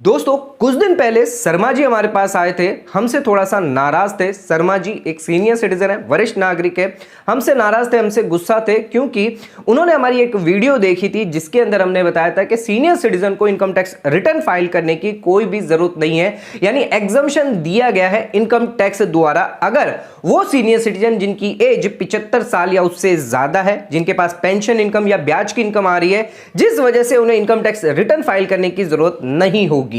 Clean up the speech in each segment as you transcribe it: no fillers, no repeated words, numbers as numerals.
दोस्तों कुछ दिन पहले शर्मा जी हमारे पास आए थे, हमसे थोड़ा सा नाराज थे। शर्मा जी एक सीनियर सिटीजन है, वरिष्ठ नागरिक है, हमसे नाराज थे, हमसे गुस्सा थे क्योंकि उन्होंने हमारी एक वीडियो देखी थी जिसके अंदर हमने बताया था कि सीनियर सिटीजन को इनकम टैक्स रिटर्न फाइल करने की कोई भी जरूरत नहीं है, यानी एग्जम्पशन दिया गया है इनकम टैक्स द्वारा अगर वो सीनियर सिटीजन जिनकी एज 75 साल या उससे ज्यादा है, जिनके पास पेंशन इनकम या ब्याज की इनकम आ रही है, जिस वजह से उन्हें इनकम टैक्स रिटर्न फाइल करने की जरूरत नहीं होगी।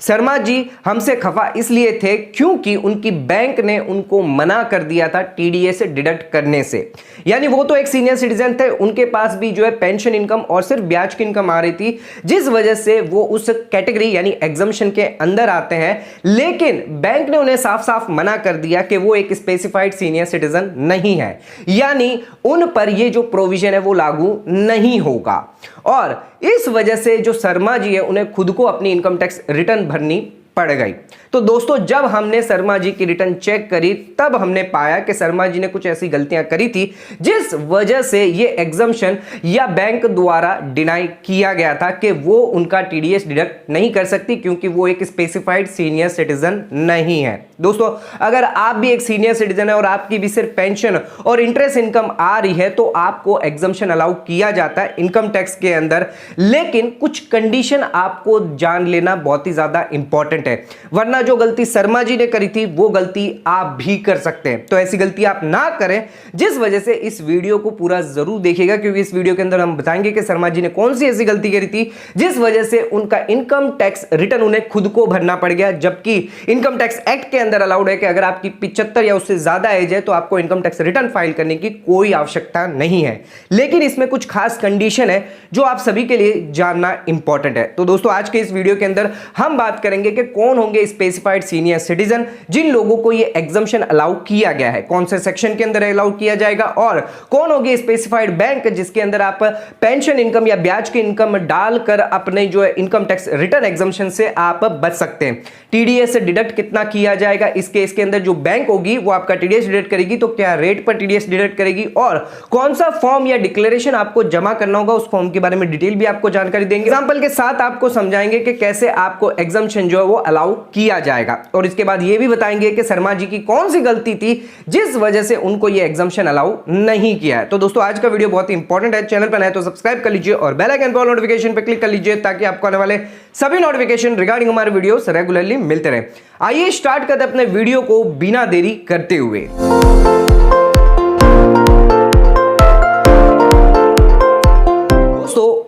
शर्मा जी हमसे खफा इसलिए थे क्योंकि उनकी बैंक ने उनको मना कर दिया था टीडीएस डिडक्ट करने से। यानी वो तो एक सीनियर सिटीजन थे, उनके पास भी जो है पेंशन इनकम और सिर्फ ब्याज की इनकम आ रही थी, जिस वजह से वो उस कैटेगरी यानी एग्जम्पशन के अंदर आते हैं। लेकिन बैंक ने उन्हें साफ साफ मना कर दिया कि वो एक स्पेसिफाइड सीनियर सिटीजन नहीं है, यानी उन पर ये जो प्रोविजन है वो लागू नहीं होगा। और इस वजह से जो शर्मा जी है उन्हें खुद को अपनी इनकम टैक्स रिटर्न भरनी पड़ गई। तो दोस्तों जब हमने शर्मा जी की रिटर्न चेक करी तब हमने पाया कि शर्मा जी ने कुछ ऐसी गलतियां करी थी जिस वजह से ये एग्जम्पशन या बैंक द्वारा डिनाई किया गया था कि वो उनका टीडीएस डिडक्ट नहीं कर सकती क्योंकि वो एक स्पेसिफाइड सीनियर सिटीजन नहीं है। दोस्तों अगर आप भी एक सीनियर सिटीजन है और आपकी भी सिर्फ पेंशन और इंटरेस्ट इनकम आ रही है तो आपको एग्जम्पशन अलाउ किया जाता है इनकम टैक्स के अंदर, लेकिन कुछ कंडीशन आपको जान लेना बहुत ही ज्यादा इंपॉर्टेंट है, वरना जो गलती शर्मा जी ने करी थी वो गलती आप भी कर सकते हैं। तो ऐसी गलती आप ना करें, जिस वजह से इस वीडियो को पूरा जरूर देखिएगा क्योंकि इस वीडियो के अंदर हम बताएंगे कि शर्मा जी ने कौन सी ऐसी गलती करी थी जिस वजह से उनका इनकम टैक्स रिटर्न उन्हें खुद को भरना पड़ गया, जबकि इनकम टैक्स एक्ट के अंदर अलाउड है कि अगर आपकी 75 या उससे ज्यादा एज है तो आपको इनकम टैक्स रिटर्न फाइल करने की कोई आवश्यकता नहीं है। लेकिन इसमें कुछ खास कंडीशन है जो आप सभी के लिए जानना इंपॉर्टेंट है। तो दोस्तों आज के इस वीडियो के अंदर हम बात करेंगे कि कौन होंगे स्पेसिफाइड सीनियर सिटीजन जिन लोगों को ये एग्जम्पशन अलाउ किया गया है, कौन से सेक्शन के अंदर अलाउ किया जाएगा, और कौन होगी स्पेसिफाइड बैंक जिसके अंदर आप पेंशन इनकम या ब्याज की इनकम डालकर अपने जो है इनकम टैक्स रिटर्न एग्जम्पशन से आप बच सकते हैं। टीडीएस से डिडक्ट कितना किया जाएगा, इस केस के अंदर जो बैंक होगी वो आपका टीडीएस डिडक्ट करेगी तो क्या रेट पर टीडीएस डिडक्ट करेगी, और कौन सा फॉर्म या डिक्लेरेशन आपको जमा करना होगा उस फॉर्म के बारे में डिटेल भी आपको जानकारी देंगे। एग्जांपल के साथ आपको समझाएंगे कि कैसे आपको एग्जम्पशन जो है वो अलाउ किया जाएगा, और इसके बाद ये भी बताएंगे कि शर्मा जी की कौन सी गलती थी जिस वजह से उनको ये एग्जम्पशन अलाउ नहीं किया है। तो दोस्तों आज का वीडियो बहुत ही इंपॉर्टेंट है, चैनल पर नए तो सब्सक्राइब कर लीजिए और बेल आइकन पर नोटिफिकेशन पर क्लिक कर लीजिए ताकि आपको आने वाले सभी नोटिफिकेशन रिगार्डिंग हमारे वीडियोस रेगुलरली मिलते रहे। आइए स्टार्ट करते अपने वीडियो को बिना देरी करते हुए।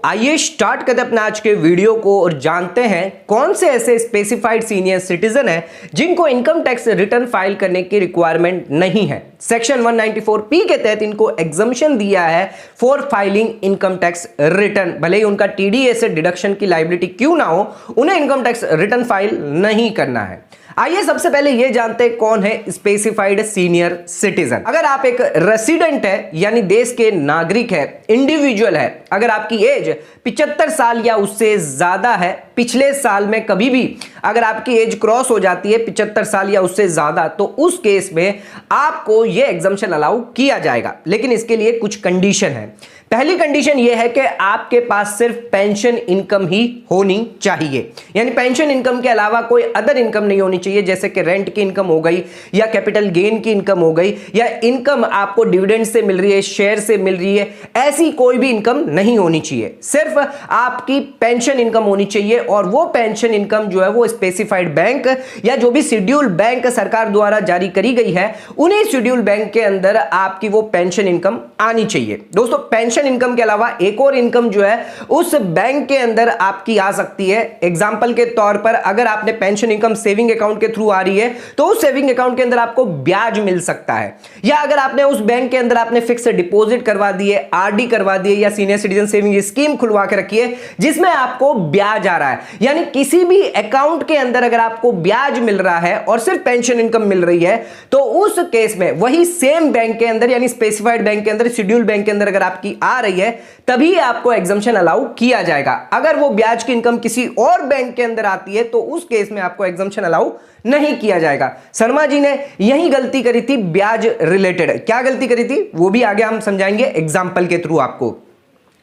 आइए स्टार्ट करते अपने आज के वीडियो को और जानते हैं कौन से ऐसे स्पेसिफाइड सीनियर सिटीजन हैं जिनको इनकम टैक्स रिटर्न फाइल करने की रिक्वायरमेंट नहीं है। सेक्शन 194 पी के तहत इनको एग्जम्पशन दिया है for filing income tax return, भले ही उनका टीडीएस से डिडक्शन की लायबिलिटी क्यों ना हो, उन्हें इनकम टैक्स रिटर्न फाइल नहीं करना है। आइए सबसे पहले यह जानते हैं कौन है स्पेसिफाइड सीनियर सिटीजन। अगर आप एक रेसिडेंट है यानी देश के नागरिक है, इंडिविजुअल है, अगर आपकी एज 75 साल या उससे ज्यादा है, पिछले साल में कभी भी अगर आपकी एज क्रॉस हो जाती है 75 साल या उससे ज्यादा, तो उस केस में आपको यह एग्जम्पशन अलाउ किया जाएगा। लेकिन इसके लिए कुछ कंडीशन है। पहली कंडीशन यह है कि आपके पास सिर्फ पेंशन इनकम ही होनी चाहिए, यानी पेंशन इनकम के अलावा कोई अदर इनकम नहीं होनी चाहिए, जैसे कि रेंट की इनकम हो गई या कैपिटल गेन की इनकम हो गई या इनकम आपको डिविडेंड से मिल रही है, शेयर से मिल रही है, ऐसी कोई भी इनकम नहीं होनी चाहिए। सिर्फ आपकी पेंशन इनकम होनी चाहिए, और वो पेंशन इनकम जो है वो स्पेसिफाइड बैंक या जो भी शेड्यूल बैंक सरकार द्वारा जारी करी गई है उन्हीं शेड्यूल बैंक के अंदर आपकी वो पेंशन इनकम आनी चाहिए। दोस्तों पेंशन इनकम के अलावा एक और इनकम जो है उस बैंक के अंदर आपकी आ सकती है। एग्जांपल के तौर पर अगर आपने पेंशन इनकम सेविंग अकाउंट के थ्रू आ रही है तो उस सेविंग अकाउंट के अंदर आपको ब्याज मिल सकता है, या अगर आपने उस बैंक के अंदर आपने फिक्स डिपॉजिट करवा दिए, आरडी करवा दिए या सीनियर सिटीजन सेविंग स्कीम खुलवा के रखी है जिसमें आपको ब्याज आ रहा है, यानी किसी भी अकाउंट के अंदर अगर आपको ब्याज मिल रहा है और सिर्फ पेंशन इनकम मिल रही है तो उस केस में वही सेम बैंक के अंदर यानी स्पेसिफाइड बैंक के अंदर, शेड्यूल बैंक के अंदर अगर आपकी आ रही है तभी आपको एग्जम्पशन अलाउ किया जाएगा। अगर वो ब्याज की इनकम किसी और बैंक के अंदर आती है तो उस केस में आपको एग्जम्पशन अलाउ नहीं किया जाएगा। शर्मा जी ने यही गलती करी थी ब्याज रिलेटेड। क्या गलती करी थी वो भी आगे हम समझाएंगे एग्जाम्पल के थ्रू आपको।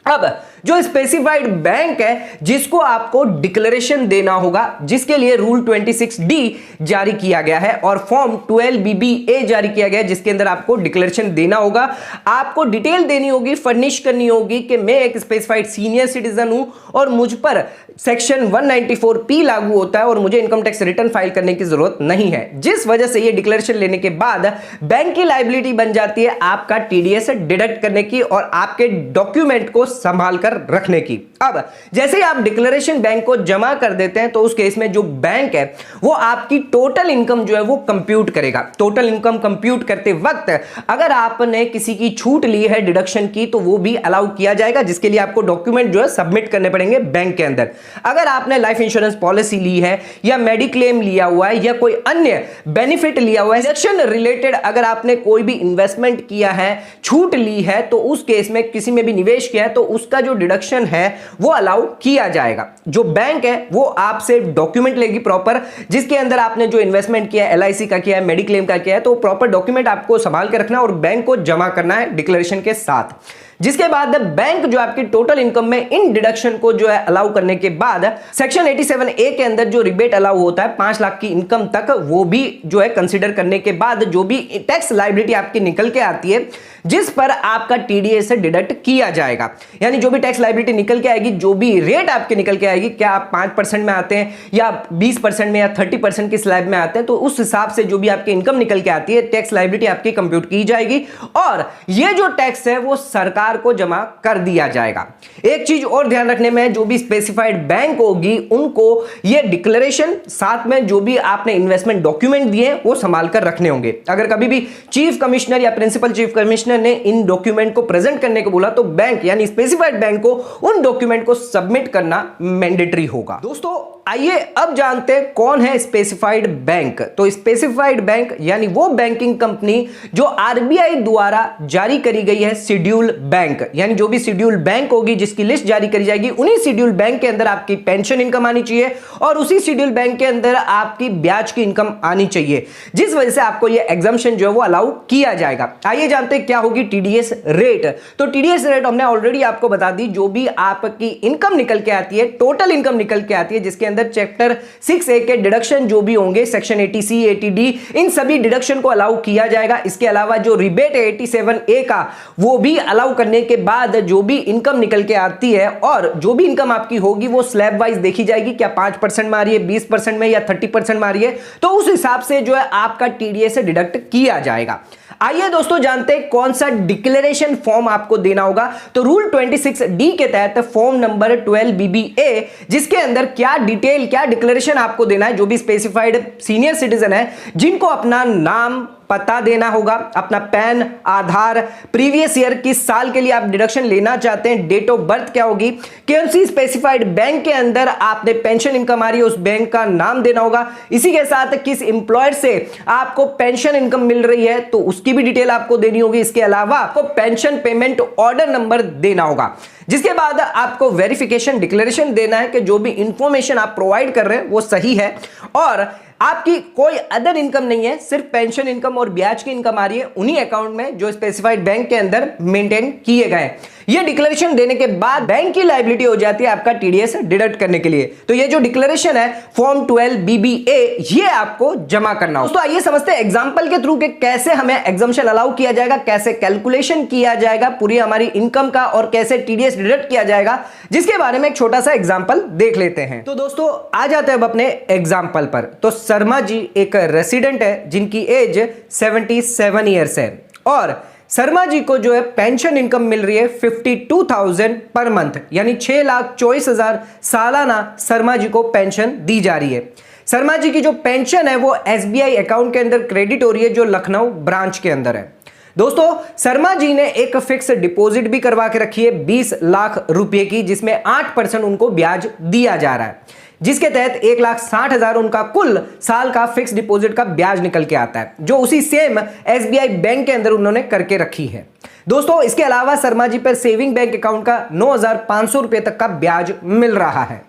अब जो स्पेसिफाइड बैंक है जिसको आपको डिक्लेरेशन देना होगा, जिसके लिए रूल 26D जारी किया गया है और फॉर्म 12BBA जारी किया गया है, जिसके अंदर आपको डिक्लेरेशन देना होगा। आपको डिटेल देनी होगी, फर्निश करनी होगी कि मैं एक स्पेसिफाइड सीनियर सिटीजन हूं और मुझ पर सेक्शन 194P लागू होता है और मुझे इनकम टैक्स रिटर्न फाइल करने की जरूरत नहीं है, जिस वजह से ये डिक्लेरेशन लेने के बाद बैंक की लायबिलिटी बन जाती है आपका टीडीएस डिडक्ट करने की और आपके डॉक्यूमेंट को संभाल कर रखने की। अब जैसे ही आप डिक्लेरेशन बैंक को जमा कर देते हैं तो उस केस में जो बैंक है वो आपकी टोटल इनकम जो है वो कंप्यूट करेगा। टोटल इनकम कंप्यूट करते वक्त अगर आपने किसी की छूट ली है डिडक्शन की तो वो भी अलाउ किया जाएगा, जिसके लिए आपको डॉक्यूमेंट जो है सबमिट करने पड़ेंगे बैंक के अंदर। अगर आपने लाइफ इंश्योरेंस पॉलिसी ली है या मेडिक्लेम लिया हुआ है या कोई अन्य बेनिफिट लिया हुआ है, डिडक्शन रिलेटेड अगर आपने कोई भी इन्वेस्टमेंट किया है, छूट ली है, तो उस केस में किसी में भी निवेश किया है तो उसका जो डिडक्शन है वो अलाउ किया जाएगा। जो बैंक है वो आपसे डॉक्यूमेंट लेगी प्रॉपर, जिसके अंदर आपने जो इन्वेस्टमेंट किया है, LIC का किया है, मेडिक्लेम का किया है, तो प्रॉपर डॉक्यूमेंट आपको संभाल के रखना और बैंक को जमा करना है डिक्लेरेशन के साथ। जिसके बाद बैंक जो आपकी टोटल इनकम में इन डिडक्शन को जो है अलाउ करने के बाद सेक्शन 87A के अंदर जो रिबेट अलाउ होता है 5 लाख की इनकम तक, वो भी जो है कंसीडर करने के बाद जो भी टैक्स लायबिलिटी आपकी निकल के आती है जिस पर आपका टीडीएस से डिडक्ट किया जाएगा, यानी जो भी टैक्स लायबिलिटी निकल के आएगी, जो भी रेट आपके निकल के आएगी, क्या आप 5% में आते हैं या 20% में या 30% की स्लैब में आते हैं, तो उस हिसाब से जो भी आपकी इनकम निकल के आती है टैक्स लायबिलिटी आपकी कंप्यूट की जाएगी और ये जो टैक्स है वो सरकार को जमा कर दिया जाएगा। एक चीज और ध्यान रखने में, जो भी स्पेसिफाइड बैंक होगी उनको ये डिक्लेरेशन साथ में जो भी आपने इन्वेस्टमेंट डॉक्यूमेंट दिए वो संभाल कर रखने होंगे। अगर कभी भी चीफ कमिश्नर या प्रिंसिपल चीफ कमिश्नर ने इन डॉक्यूमेंट को प्रेजेंट करने को बोला तो बैंक यानी स्पेसिफाइड बैंक को उन डॉक्यूमेंट को सबमिट करना मैंडेटरी होगा। दोस्तों आइए अब जानते हैं कौन है स्पेसिफाइड बैंक। तो स्पेसिफाइड बैंक यानी वो बैंकिंग कंपनी जो आरबीआई द्वारा जारी करी गई है शेड्यूल बैंक, यानी जो भी शेड्यूल बैंक होगी जिसकी लिस्ट जारी करी जाएगी उन्हीं शेड्यूल बैंक के अंदर आपकी पेंशन इनकम आनी चाहिए और उसी शेड्यूल बैंक के अंदर आपकी ब्याज की इनकम आनी चाहिए, जिस वजह से आपको ये एग्जम्पशन जो है वो अलाउ किया जाएगा। आइए जानते हैं क्या होगी टीडीएस रेट। तो टीडीएस रेट हमने ऑलरेडी आपको बता दी, जो भी आपकी इनकम निकल के आती है, टोटल इनकम निकल के आती है, जिसके अंदर चैप्टर 6A के डिडक्शन जो भी होंगे, सेक्शन 80C 80D, इन सभी डिडक्शन को अलाउ किया जाएगा। इसके अलावा जो रिबेट है 87A का वो भी अलाउ करने के बाद जो भी इनकम निकल के आती है और जो भी इनकम आपकी होगी वो स्लैब वाइज देखी जाएगी, क्या 5% में आ रही है, 20% में या 30% में आ रही है, तो उस हिसाब से जो है आपका टीडीएस से डिडक्ट किया जाएगा। आइए दोस्तों जानते हैं कौन सा डिक्लेरेशन फॉर्म आपको देना होगा। तो रूल 26D के तहत फॉर्म नंबर 12BBA, जिसके अंदर क्या डिटेल क्या डिक्लेरेशन आपको देना है, जो भी स्पेसिफाइड सीनियर सिटीजन है जिनको अपना नाम पता देना होगा, अपना पैन, आधार, प्रीवियस ईयर किस साल के लिए आप डिडक्शन लेना चाहते हैं, डेट ऑफ बर्थ क्या होगी, कौन सी स्पेसिफाइड बैंक के अंदर आपने पेंशन इनकम आ रही है उस बैंक का नाम देना होगा, इसी के साथ किस एम्प्लॉयर से आपको पेंशन इनकम मिल रही है तो उसकी भी डिटेल आपको देनी होगी। इसके अलावा आपको पेंशन पेमेंट ऑर्डर नंबर देना होगा, जिसके बाद आपको वेरिफिकेशन डिक्लेरेशन देना है कि जो भी इंफॉर्मेशन आप प्रोवाइड कर रहे हैं वो सही है और आपकी कोई अदर इनकम नहीं है, सिर्फ पेंशन इनकम और ब्याज की इनकम आ रही है उन्हीं अकाउंट में जो स्पेसिफाइड बैंक के अंदर मेंटेन किए गए। ये डिक्लेरेशन देने के बाद बैंक की लायबिलिटी हो जाती है आपका टीडीएस डिडक्ट करने के लिए। तो ये जो डिक्लेरेशन है फॉर्म 12BBA ये आपको जमा करना हो। तो आइए समझते हैं एग्जांपल के थ्रू कि कैसे हमें एग्जम्पशन अलाउ किया जाएगा, कैसे कैलकुलेशन किया जाएगा पूरी हमारी इनकम का और कैसे टीडीएस डिडक्ट किया जाएगा, जिसके बारे में एक छोटा सा एग्जांपल देख लेते हैं। तो दोस्तों आ जाते हैं अब अपने एग्जांपल पर। तो शर्मा जी एक रेसिडेंट है जिनकी एज 77 ईयर्स है और शर्मा जी को जो है पेंशन इनकम मिल रही है 52,000 पर मंथ, यानी 6,24,000 सालाना शर्मा जी को पेंशन दी जा रही है। शर्मा जी की जो पेंशन है वो SBI अकाउंट के अंदर क्रेडिट हो रही है जो लखनऊ ब्रांच के अंदर है। दोस्तों शर्मा जी ने एक फिक्स डिपॉजिट भी करवा के रखी है 20 लाख रुपए की, जिसमें 8% उनको ब्याज दिया जा रहा है, जिसके तहत 1,60,000 उनका कुल साल का फिक्स डिपॉजिट का ब्याज निकल के आता है, जो उसी सेम SBI बैंक के अंदर उन्होंने करके रखी है। दोस्तों इसके अलावा शर्मा जी पर सेविंग बैंक अकाउंट का 9,500 रुपए तक का ब्याज मिल रहा है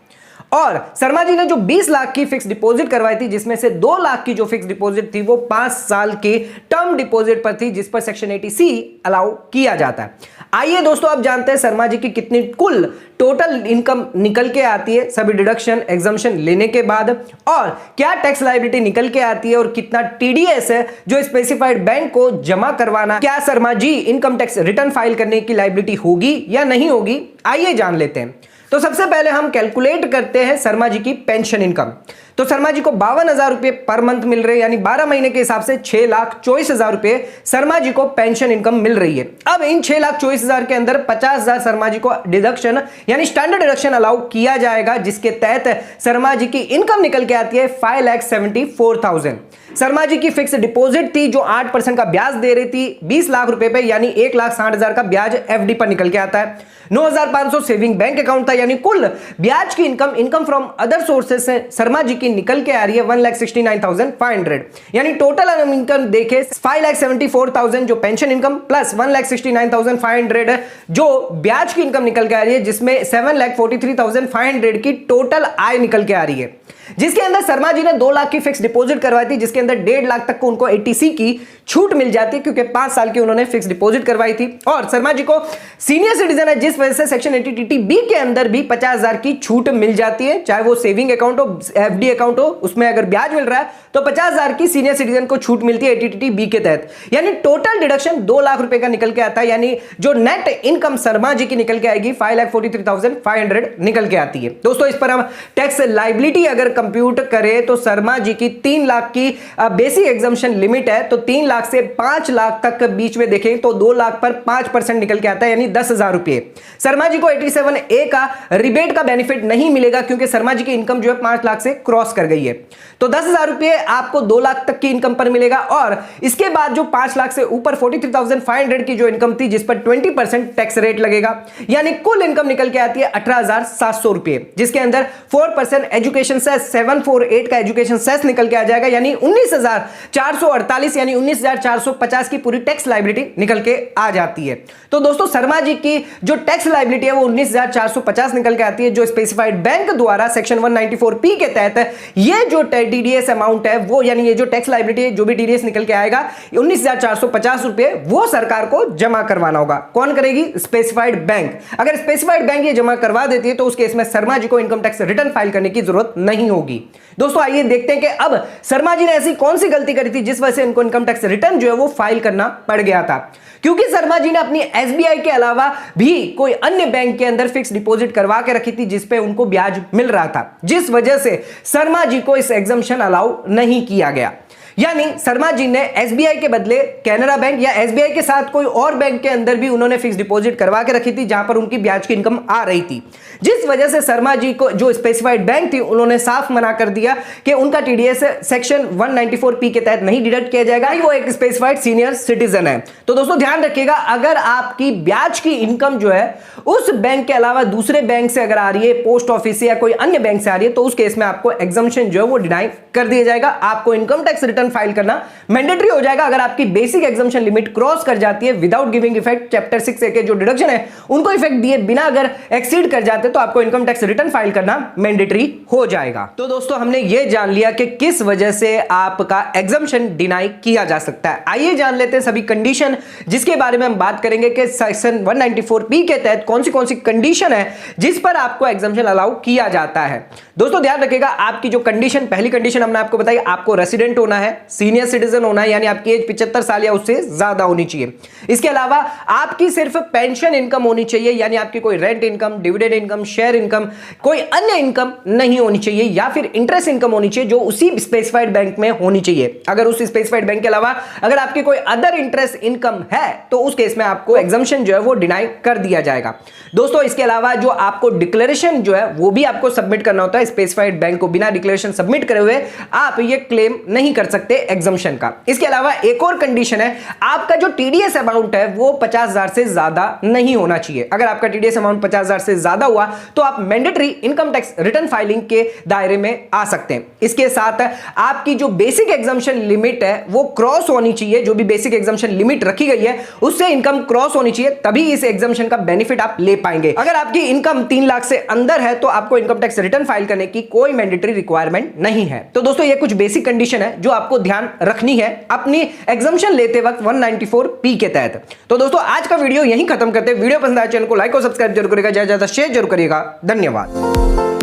और शर्मा जी ने जो 20 लाख की फिक्स डिपॉजिट करवाई थी, जिसमें से 2 लाख की जो फिक्स डिपॉजिट थी वो 5 साल की टर्म डिपॉजिट पर थी, जिस पर सेक्शन 80C अलाउ किया जाता है। आइए दोस्तों अब जानते हैं शर्मा जी की कितनी कुल टोटल इनकम निकल के आती है सभी डिडक्शन एग्जम्पशन लेने के बाद, और क्या टैक्स लायबिलिटी निकल के आती है, और कितना टीडीएस है जो स्पेसिफाइड बैंक को जमा करवाना, क्या Sharma ji income tax return file करने की लायबिलिटी होगी या नहीं होगी, आइए जान लेते हैं। तो सबसे पहले हम कैलकुलेट करते हैं शर्मा जी की पेंशन इनकम। तो शर्मा जी को 52,000 रुपए पर मंथ मिल रहे हैं, यानी 12 महीने के हिसाब से 6,24,000 रुपए शर्मा जी को पेंशन इनकम मिल रही है। अब इन 6,24,000 के अंदर 50,000 शर्मा जी को डिडक्शन यानी स्टैंडर्ड डिडक्शन अलाउ किया जाएगा, जिसके तहत शर्मा जी की इनकम निकल के आती है 5,74,000। शर्मा जी की फिक्स डिपॉजिट थी जो 8% का ब्याज दे रही थी 20 लाख रुपए पे, यानी 1,60,000 का ब्याज एफडी पर निकल के आता है। 9,500 सेविंग बैंक अकाउंट था, यानी कुल ब्याज की इनकम फ्रॉम अदर सोर्सेस से शर्मा जी की निकल के आ रही है 1,69,500, यानी टोटल इनकम देखे 5,74,000 जो पेंशन इनकम प्लस 1,69,500 जो ब्याज की इनकम निकल के आ रही है, जिसमें 7,43,500 की टोटल आय निकल के आ रही है, जिसके अंदर शर्मा जी ने 2 लाख की फिक्स डिपॉजिट करवाई थी, जिसके अंदर 1.5 लाख तक को उनको 80C की छूट मिल जाती है, क्योंकि 5 साल की उन्होंने फिक्स डिपॉजिट करवाई थी। और शर्मा जी को सीनियर सिटीजन है, जिस वजह से सेक्शन 80TTB के अंदर भी 50,000 की छूट मिल जाती है, चाहे वो सेविंग अकाउंट हो, एफडी अकाउंट हो, उसमें अगर ब्याज मिल रहा है तो 50,000 की सीनियर सिटीजन को छूट मिलती है 80TTB के तहत, यानी टोटल डिडक्शन 2 लाख रुपए का निकल के आता है, यानी जो नेट इनकम शर्मा जी की निकल के आएगी 5,43,500 निकल के आती है। दोस्तों इस पर हम टैक्स लायबिलिटी अगर कंप्यूट करें तो शर्मा जी की 3 लाख की बेसिक एग्जम्पशन लिमिट है, तो 3 लाख से 5 लाख तक बीच में देखें तो 2 लाख पर 5% निकल के आता है, यानी 10,000 रुपए। शर्मा जी को 87A का रिबेट का बेनिफिट नहीं मिलेगा, क्योंकि शर्मा जी की इनकम जो है 5 लाख से क्रॉस कर गई है, तो 10,000 रुपए आपको 2 लाख तक की इनकम पर मिलेगा। और इसके बाद जो 5 लाख से ऊपर 43,500 की जो इनकम थी, जिस पर 20% टैक्स रेट लगेगा, यानी कुल इनकम निकल के आती है 18,700 रुपए, जिसके अंदर 4% एजुकेशन सेस 748 का एजुकेशन सेस निकल के आ जाएगा, यानी 19,448 यानी 19,450 की पूरी टैक्स लायबिलिटी निकल के आ जाती है। तो दोस्तों शर्मा जी की जो टैक्स लायबिलिटी है वो 19,450 निकल के आती है, जो स्पेसिफाइड बैंक द्वारा सेक्शन 194P के तहत ये जो टीडीएस अमाउंट है वो, यानी ये जो टैक्स लायबिलिटी है जो भी टीडीएस निकल के आएगा 19,450 रुपए वो सरकार को जमा करवाना होगा। कौन करेगी? Specified bank. अगर स्पेसिफाइड बैंक ये जमा करवा देती है तो उस केस में शर्मा जी को इनकम टैक्स रिटर्न फाइल करने की जरूरत नहीं होगी। दोस्तों आइए देखते हैं कि अब शर्मा जी ने ऐसी कौन सी गलती करी थी जिस वजह से इनको इनकम टैक्स रिटर्न जो है वो फाइल करना पड़ गया था। क्योंकि शर्मा जी ने अपनी एसबीआई के अलावा भी कोई अन्य बैंक के अंदर फिक्स डिपॉजिट करवा के रखी थी, जिस पे उनको ब्याज मिल रहा था, जिस वजह से शर्मा जी को इस एग्जम्पशन अलाउ नहीं किया गया। यानी शर्मा जी ने एसबीआई के बदले कैनरा बैंक या एसबीआई के साथ कोई और बैंक के अंदर भी उन्होंने फिक्स डिपॉजिट करवा के रखी थी, जहां पर उनकी ब्याज की इनकम आ रही थी, जिस वजह से शर्मा जी को जो स्पेसिफाइड बैंक थी उन्होंने साफ मना कर दिया कि उनका टीडीएस सेक्शन 194P के तहत नहीं डिडक्ट किया जाएगा, वो एक स्पेसिफाइड सीनियर सिटीजन है। तो दोस्तों ध्यान रखिएगा, अगर आपकी ब्याज की इनकम जो है उस बैंक के अलावा दूसरे बैंक से अगर आ रही है, पोस्ट ऑफिस से या कोई अन्य बैंक से आ रही है, तो उस केस में आपको एग्जम्पशन जो है वो डिनाई कर दिया जाएगा। आपको इनकम टैक्स रिटर्न फाइल करना मैंडेटरी हो जाएगा अगर आपकी बेसिक एग्जम्पशन लिमिट क्रॉस कर जाती है without giving effect chapter 6A के जो डिडक्शन है उनको इफेक्ट दिए बिना अगर एक्सीड कर जाते तो आपको इनकम टैक्स रिटर्न फाइल करना मैंडेटरी हो जाएगा। तो दोस्तों हमने ये जान लिया कि किस वजह से आपका एग्जम्पशन डिनाई किया जा सकता है। आइए जान लेते हैं सभी कंडीशन जिसके बारे में हम बात करेंगे कि सेक्शन 194P के तहत कौन सी कंडीशन है जिस पर आपको एग्जम्पशन अलाउ किया जाता है। दोस्तों ध्यान रखिएगा, आपकी जो कंडीशन, पहली कंडीशन हमने आपको बताई, आपको रेसिडेंट होना है, सीनियर सिटीजन होना है, यानी आपकी एज 75 साल या उससे ज्यादा होनी चाहिए। इसके अलावा आपकी सिर्फ पेंशन इनकम होनी चाहिए, यानी आपकी कोई rent income, dividend income, share income, कोई अन्य इनकम नहीं होनी चाहिए, या फिर इंटरेस्ट इनकम होनी चाहिए जो उसी स्पेसिफाइड बैंक में होनी चाहिए। अगर उस स्पेसिफाइड बैंक के अलावा अगर आपकी कोई अदर इंटरेस्ट इनकम है तो उस केस में आपको एग्जम्पशन जो है वो डिनाई कर दिया जाएगा। दोस्तों इसके अलावा जो आपको डिक्लेरेशन जो है वो भी आपको सबमिट करना होता है। स्पेसिफाइड बैंक को बिना डिक्लेरेशन सबमिट करे हुए आप ये क्लेम नहीं कर सकते सकते एग्जम्पशन का। इसके अलावा एक और कंडीशन है, आपका जो टीडीएस अमाउंट है वो 50,000 से ज्यादा नहीं होना चाहिए। अगर आपका टीडीएस अमाउंट 50,000 से ज्यादा हुआ तो आप mandatory income tax return filing के दायरे में आ सकते हैं। इसके साथ आपकी जो बेसिक एग्जम्पशन लिमिट है वो क्रॉस होनी चाहिए। जो भी बेसिक एग्जम्पशन लिमिट रखी गई है उससे इनकम क्रॉस होनी चाहिए, तभी इस एग्जम्पशन का बेनिफिट आप ले पाएंगे। अगर आपकी इनकम 3 लाख से अंदर है तो आपको इनकम टैक्स रिटर्न फाइल करने की कोई मैंडेटरी रिक्वायरमेंट नहीं है। तो दोस्तों ये कुछ बेसिक कंडीशन है जो आपको ध्यान रखनी है अपनी एग्जम्पशन लेते वक्त 194P के तहत। तो दोस्तों आज का वीडियो यहीं खत्म करते हैं। वीडियो पसंद आया चैनल को लाइक और सब्सक्राइब जरूर करिएगा, ज्यादा शेयर जरूर करिएगा। धन्यवाद।